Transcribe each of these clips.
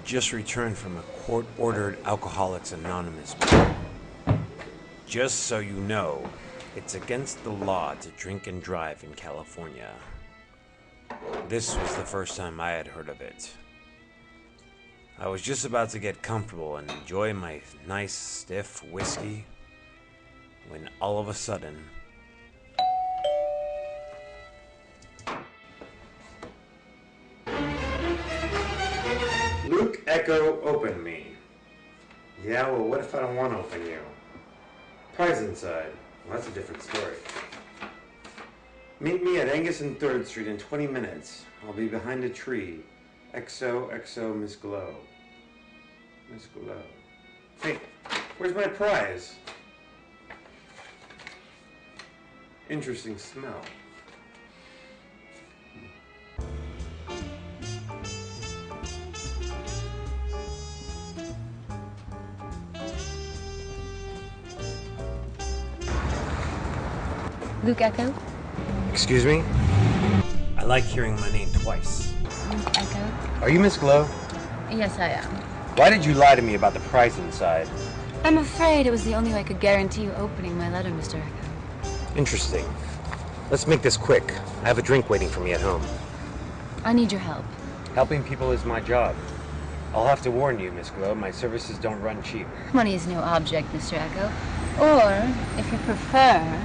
just returned from a court-ordered Alcoholics Anonymous meeting. Just so you know, it's against the law to drink and drive in California. This was the first time I had heard of it. I was just about to get comfortable and enjoy my nice, stiff whiskey when all of a sudden... Luke Echo, open me. Yeah, well, what if I don't want to open you? Prize inside. Well, that's a different story. Meet me at Angus and 3rd Street in 20 minutes. I'll be behind a tree. XOXO Miss Glow. Miss Glow. Hey, where's my prize? Interesting smell. Luke Echo? Excuse me? I like hearing my name twice. Luke Echo? Are you Miss Glow? Yes, I am. Why did you lie to me about the prize inside? I'm afraid it was the only way I could guarantee you opening my letter, Mr. Echo. Interesting. Let's make this quick. I have a drink waiting for me at home. I need your help. Helping people is my job. I'll have to warn you, Miss Glow, my services don't run cheap. Money is no object, Mr. Echo. Or, if you prefer,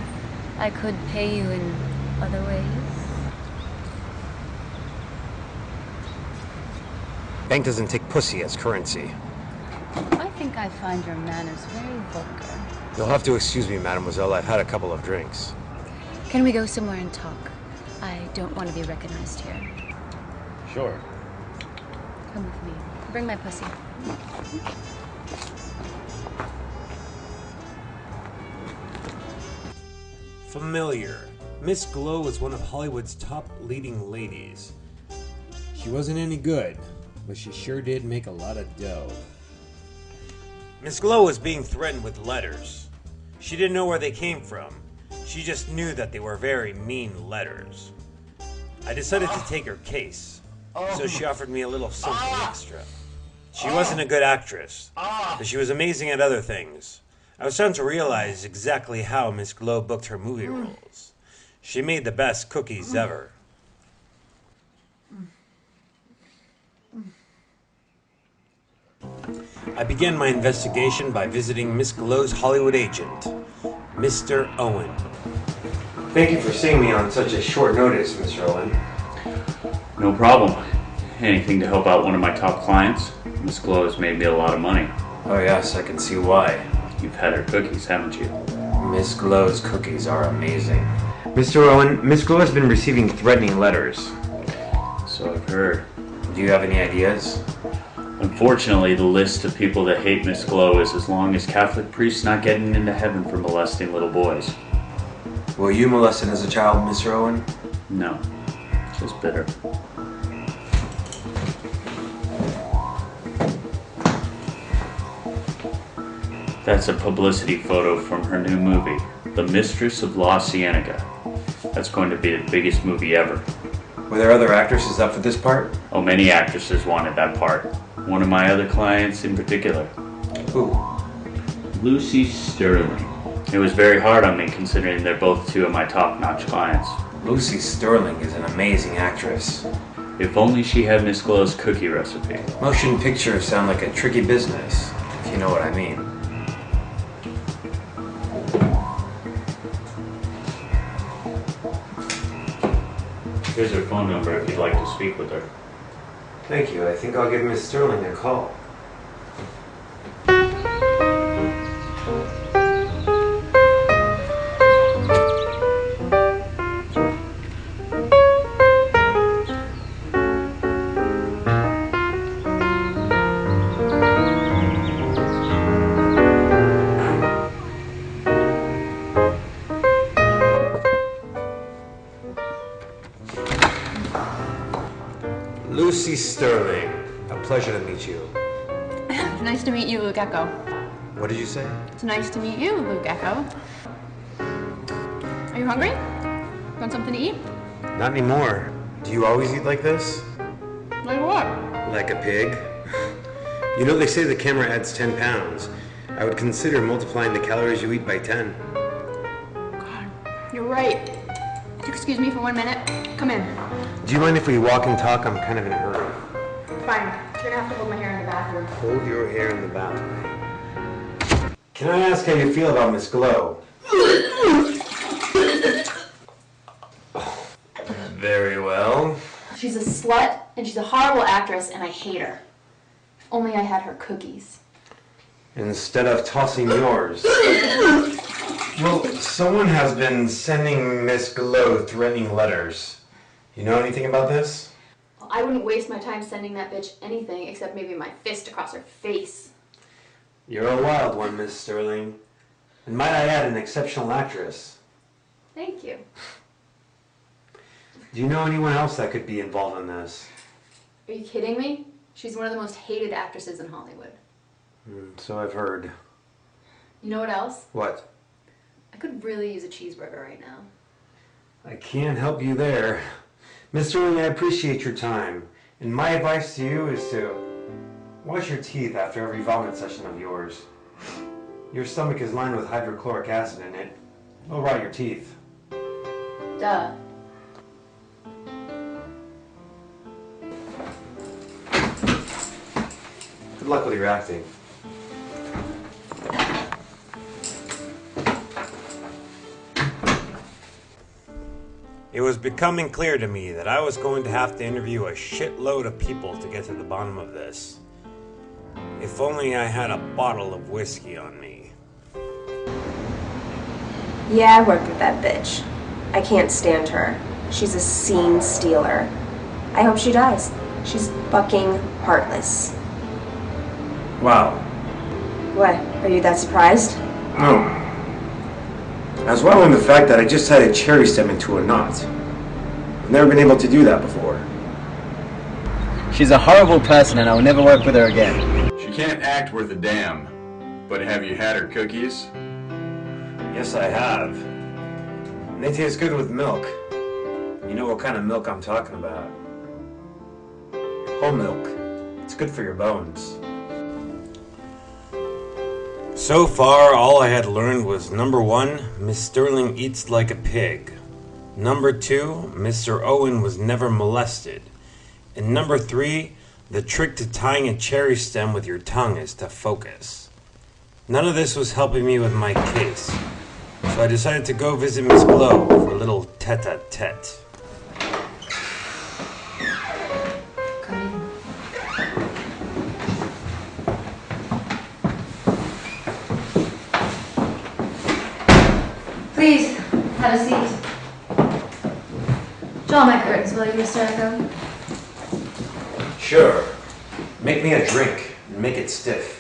I could pay you in other ways. Bank doesn't take pussy as currency. I think I find your manners very vulgar. You'll have to excuse me, mademoiselle. I've had a couple of drinks. Can we go somewhere and talk? I don't want to be recognized here. Sure. Come with me. Bring my pussy. Familiar. Miss Glow was one of Hollywood's top leading ladies. She wasn't any good, but she sure did make a lot of dough. Miss Glow was being threatened with letters. She didn't know where they came from. She just knew that they were very mean letters. I decided to take her case, so she offered me a little something extra. She wasn't a good actress, but she was amazing at other things. I was starting to realize exactly how Miss Glow booked her movie roles. She made the best cookies ever. I began my investigation by visiting Miss Glow's Hollywood agent, Mr. Owen. Thank you for seeing me on such a short notice, Mr. Owen. No problem. Anything to help out one of my top clients. Miss Glow has made me a lot of money. Oh yes, I can see why. You've had her cookies, haven't you? Miss Glow's cookies are amazing. Mr. Owen, Miss Glow has been receiving threatening letters. So I've heard. Do you have any ideas? Unfortunately, the list of people that hate Miss Glow is as long as Catholic priests not getting into heaven for molesting little boys. Were you molested as a child, Mr. Owen? No, just bitter. That's a publicity photo from her new movie, The Mistress of La Cienega. That's going to be the biggest movie ever. Were there other actresses up for this part? Oh, many actresses wanted that part. One of my other clients in particular. Who? Lucy Sterling. It was very hard on me considering they're both two of my top-notch clients. Lucy Sterling is an amazing actress. If only she had Miss Glow's cookie recipe. Motion pictures sound like a tricky business, if you know what I mean. Here's her phone number if you'd like to speak with her. Thank you. I think I'll give Miss Sterling a call. Lucy Sterling, a pleasure to meet you. Nice to meet you, Luke Echo. What did you say? It's nice to meet you, Luke Echo. Are you hungry? Want something to eat? Not anymore. Do you always eat like this? Like what? Like a pig? You know, they say the camera adds 10 pounds. I would consider multiplying the calories you eat by 10. God, you're right. Excuse me for 1 minute. Come in. Do you mind if we walk and talk? I'm kind of in a hurry. Fine. You're gonna have to hold my hair in the bathroom. Hold your hair in the bathroom. Can I ask how you feel about Miss Glow? Very well. She's a slut, and she's a horrible actress, and I hate her. If only I had her cookies. Instead of tossing yours. Well, someone has been sending Miss Glow threatening letters. You know anything about this? Well, I wouldn't waste my time sending that bitch anything except maybe my fist across her face. You're a wild one, Miss Sterling. And might I add, an exceptional actress. Thank you. Do you know anyone else that could be involved in this? Are you kidding me? She's one of the most hated actresses in Hollywood. So I've heard. You know what else? What? I could really use a cheeseburger right now. I can't help you there. Miss Sterling, I appreciate your time. And my advice to you is to wash your teeth after every vomit session of yours. Your stomach is lined with hydrochloric acid in it. It'll rot your teeth. Duh. Good luck with your acting. It was becoming clear to me that I was going to have to interview a shitload of people to get to the bottom of this. If only I had a bottle of whiskey on me. Yeah, I worked with that bitch. I can't stand her. She's a scene stealer. I hope she dies. She's fucking heartless. Wow. What? Are you that surprised? No. I was wallowing the fact that I just had a cherry stem into a knot. I've never been able to do that before. She's a horrible person and I will never work with her again. She can't act worth a damn. But have you had her cookies? Yes, I have. And they taste good with milk. You know what kind of milk I'm talking about. Whole milk. It's good for your bones. So far, all I had learned was number 1, Miss Sterling eats like a pig. Number 2, Mr. Owen was never molested. And number 3, the trick to tying a cherry stem with your tongue is to focus. None of this was helping me with my case, so I decided to go visit Miss Glow for a little tete-a-tete. Come in. Please, have a seat. Draw my curtains, will you, Mr. Echo? Sure. Make me a drink and make it stiff.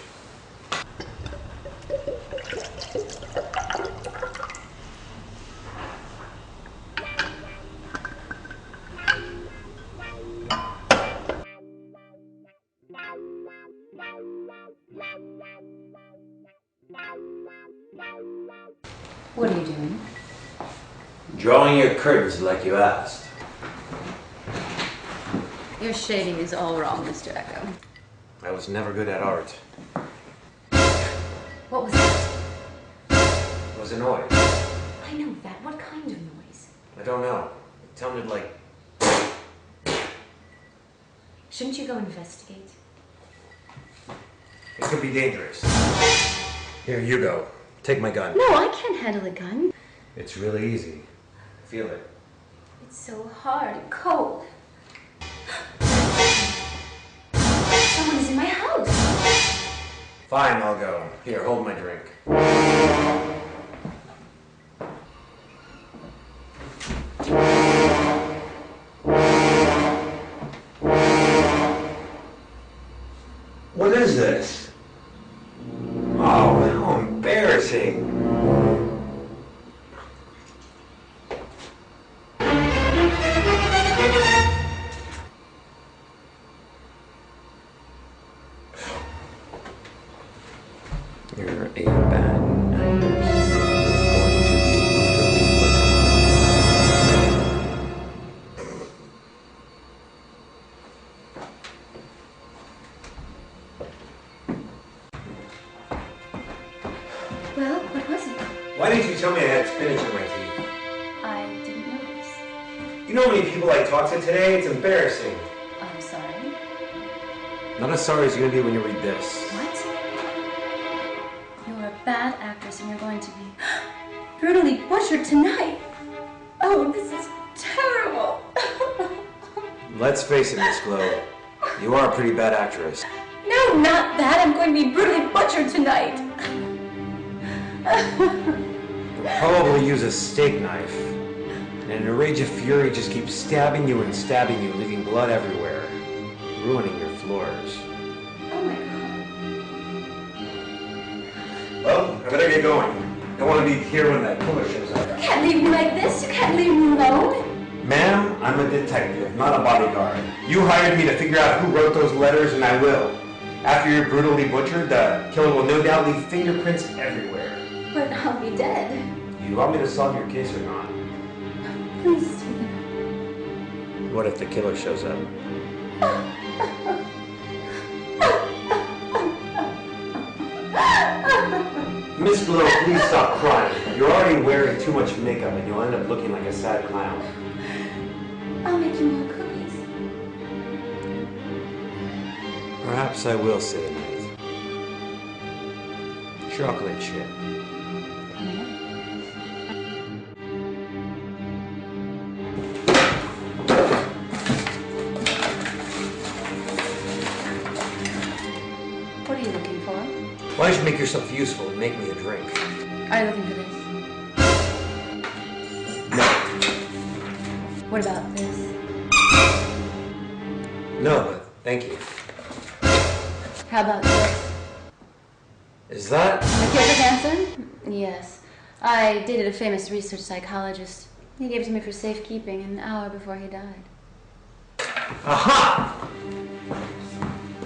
What are you doing? Drawing your curtains like you asked. Your shading is all wrong, Mr. Echo. I was never good at art. What was that? It was a noise. I know that. What kind of noise? I don't know. It sounded like... Shouldn't you go investigate? It could be dangerous. Here, you go. Take my gun. No, I can't handle a gun. It's really easy. Feel it. It's so hard and cold. Someone is in my house. Fine, I'll go. Here, hold my drink. What is this? Oh, how embarrassing. You're a bad actress. in my teeth. I didn't notice. You know how many people I talked to today? It's embarrassing. I'm sorry. Not as sorry as you're gonna be when you read this. What? You're a bad actress and you're going to be brutally butchered tonight. Oh, this is terrible. Let's face it, Miss Glow. You are a pretty bad actress. No, not that. I'm going to be brutally butchered tonight. You'll probably use a steak knife. And in a rage of fury, just keep stabbing you and stabbing you, leaving blood everywhere, ruining your floors. Oh my god. Well, I better get going. I don't want to be here when that killer shows up. You can't leave me like this. You can't leave me alone. Ma'am, I'm a detective, not a bodyguard. You hired me to figure out who wrote those letters, and I will. After you're brutally butchered, the killer will no doubt leave fingerprints everywhere. But I'll be dead. Do you want me to solve your case or not? Please take it. What if the killer shows up? Miss Glow, please stop crying. You're already wearing too much makeup and you'll end up looking like a sad clown. I'll make you more cookies. Perhaps I will say the night. Chocolate chip. What are you looking for? Why don't you make yourself useful and make me a drink? Are you looking for this? No. What about this? No, but thank you. How about this? Is that? Matilda Hansen? Yes. I dated a famous research psychologist. He gave it to me for safekeeping an hour before he died. Aha!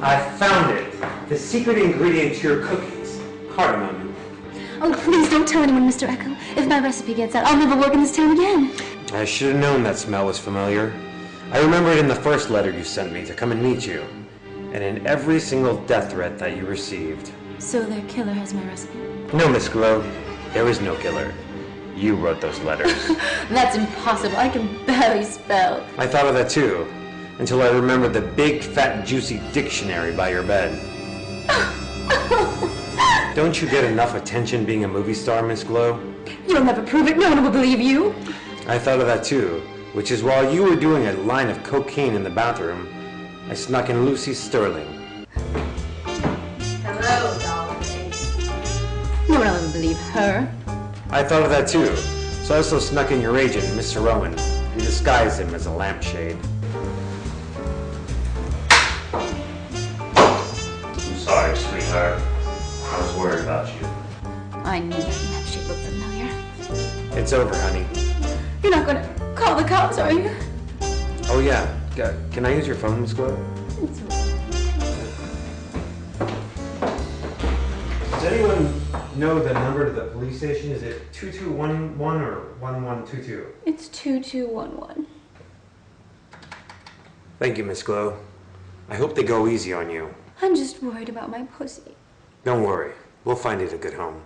I found it. The secret ingredient to your cookies. Cardamom. Oh, please don't tell anyone, Mr. Echo. If my recipe gets out, I'll never work in this town again. I should have known that smell was familiar. I remember it in the first letter you sent me to come and meet you, and in every single death threat that you received. So their killer has my recipe? No, Miss Glow. There is no killer. You wrote those letters. That's impossible. I can barely spell. I thought of that too, until I remembered the big, fat, juicy dictionary by your bed. Don't you get enough attention being a movie star, Miss Glow? You'll never prove it. No one will believe you. I thought of that too, which is while you were doing a line of cocaine in the bathroom, I snuck in Lucy Sterling. Hello, dollface. No one will ever believe her. I thought of that too, so I also snuck in your agent, Mr. Rowan, and disguised him as a lampshade. I'm sorry, sweetheart. I was worried about you. I knew that lampshade looked familiar. It's over, honey. You're not gonna call the cops, are you? Oh yeah, can I use your phone, Miss Glow? Does anyone know the number to the police station? Is it 2211 or 1122? It's 2211. Thank you, Miss Glow. I hope they go easy on you. I'm just worried about my pussy. Don't worry, we'll find it a good home.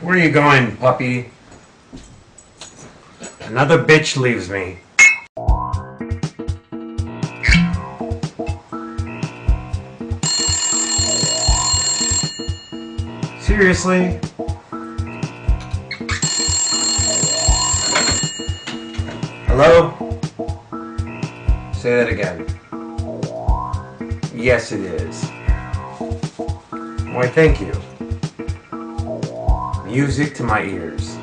Where are you going, puppy? Another bitch leaves me. Seriously? Hello? Say that again. Yes, it is. Why, thank you. Music to my ears.